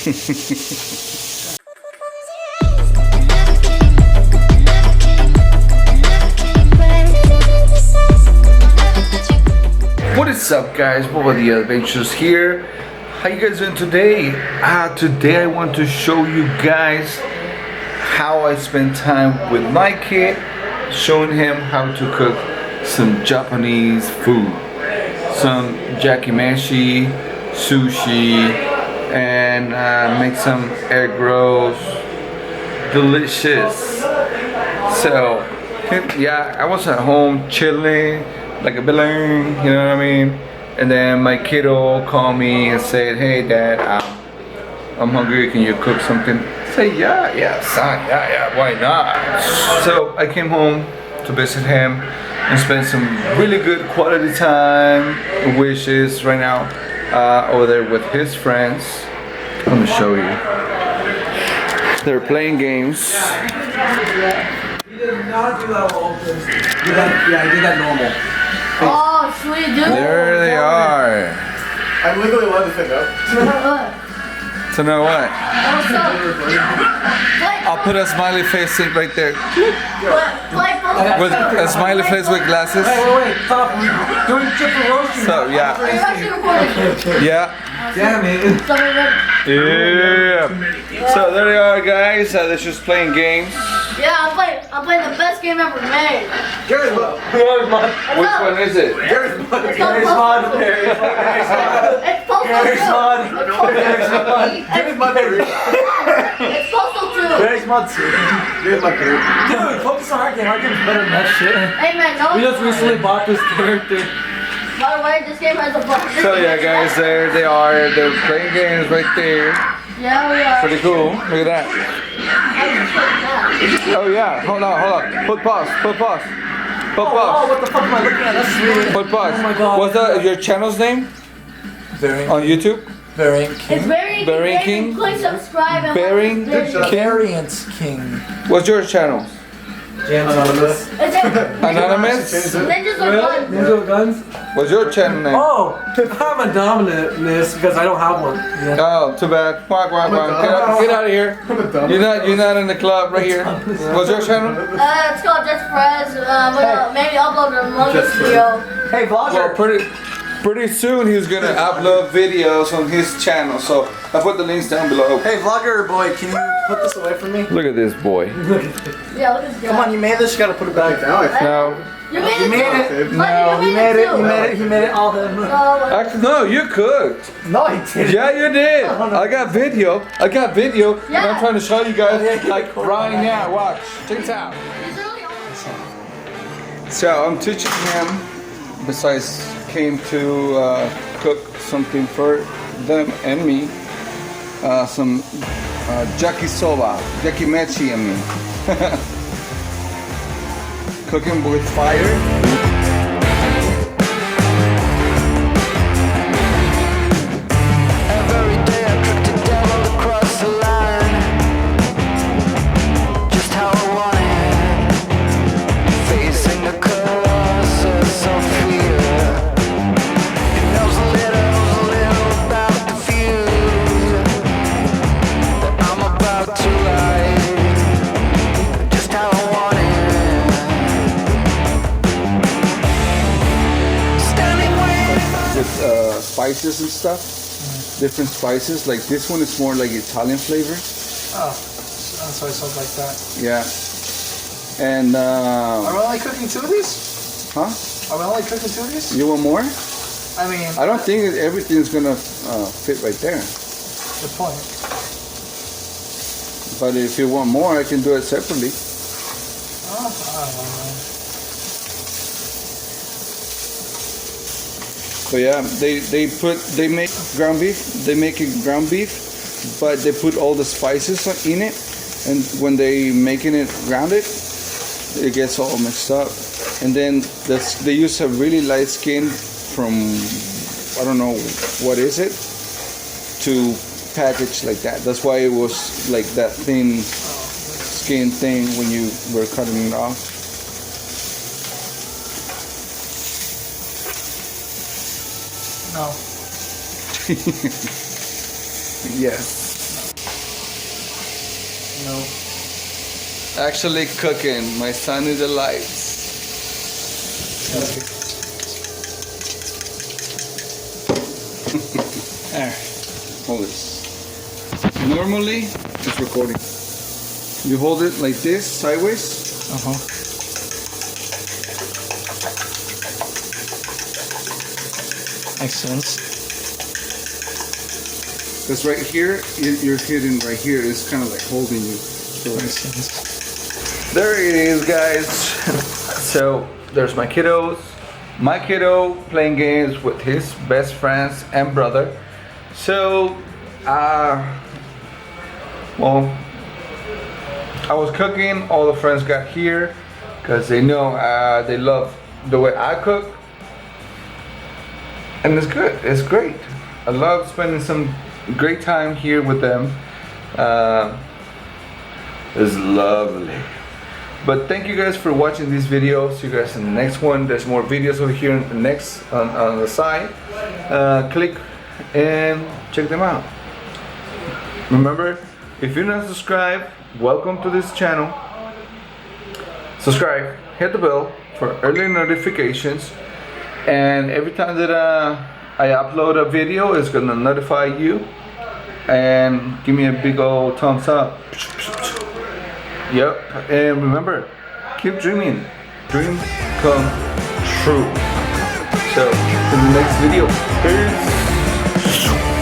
What is up, guys? Boba the Adventures here. How you guys doing today? Today I want to show you guys how I spend time with my kid, showing him how to cook some Japanese food, some yakimeshi, sushi, and make some egg rolls. Delicious. So yeah, I was at home chilling like a villain, you know what I mean? And then my kiddo called me and said, "Hey Dad, I'm hungry, can you cook something?" I say, yeah, son, yeah, why not? So I came home to visit him and spend some really good quality time, which is right now over there with his friends. Let me show you. They're playing games. He did not do that all open. Yeah, he did that normal. Oh, sweet dude. There they are. I legally let the thing up. To know what? What's up? I'll put a smiley face right there. Play With a smiley face with glasses. Wait, stop. We're doing triple roasting. So yeah. Are you actually recording? Yeah. Damn it. Yeah. So there they are, guys. They're just playing games. Yeah, I'm playing the best game ever made. Gary's Mod. Which one is it? Gary's Mod. It's Gary's called Mod. It's Postal 2. Gary's Mod. Gary's Mod. It's Postal 2. Gary's Mod 2. Gary's Mod 3. Dude, focus on our game. Our game's better than that shit. Hey man, no. We just recently bought this character. By the way, this game has a bug. So yeah, guys, there they are. They're playing games right there. Yeah, we are. Pretty cool. Look at that. Oh yeah. Hold on. Put pause. Put pause. Oh, what the fuck am I looking at? That's sweet. Put pause. Oh my God. What's that? Your channel's name on YouTube? Variant It's King. Variant King? Click subscribe and Variant Variance King. What's your channel? Anonymous. Anonymous? Ninjas are Really? fun. Ninja with guns? What's your channel name? Oh, I'm a dominant because I don't have one. Yeah. Oh, too bad. Quack. Get out of here. You're not in the club right here. What's your channel? It's called Just Press. Maybe upload a Mongoose video. Hey, Well, vlogger. pretty soon he's gonna upload videos on his channel. So I'll put the links down below. Hey, vlogger boy, can you put this away from me? Look at this boy. Yeah, look at this guy. Come on, you made this. You gotta put it back down. No. You made it. You made too. it. Buddy, you made it. too. He made it all him. Actually, no, you cooked. No, he didn't. Yeah, you did. I got video. And I'm trying to show you guys like right now. Watch. Check this out. He's really awesome. So I'm teaching him, besides came to cook something for them and me, some yakimeshi, I mean. Cooking with fire. Spices and stuff, different spices. Like this one is more like Italian flavor. Oh, that's why it sounds like that. Yeah. And Are we only cooking 2 of these? huh? Are we only cooking 2 of these? You want more? I mean, I don't think everything's gonna fit right there. good point. But if you want more, I can do it separately. Oh, I don't know. So yeah, they make ground beef. They make it ground beef, but they put all the spices in it, and when they making it grounded, it gets all mixed up. And then they use a really light skin from, I don't know what is it, to package like that. That's why it was like that thin skin thing when you were cutting it off. No. Yes. No. Actually cooking. My son is alive. There. Hold this. Normally, it's recording. You hold it like this, sideways. Makes sense. Because right here, you're hitting right here. It's kind of like holding you. So Makes sense. there it is, guys. So there's my kiddos. My kiddo playing games with his best friends and brother. So, well, I was cooking. All the friends got here because they know they love the way I cook, and it's good. It's great. I love spending some great time here with them. It's lovely. But thank you guys for watching this video. See you guys in the next one. There's more videos over here in the next on the side. Click and check them out. Remember, if you're not subscribed, welcome to this channel. Subscribe, hit the bell for early notifications, and every time that I upload a video, it's gonna notify you. And give me a big old thumbs up. Yep, and remember, keep dreaming. Dream come true. So, in the next video, peace.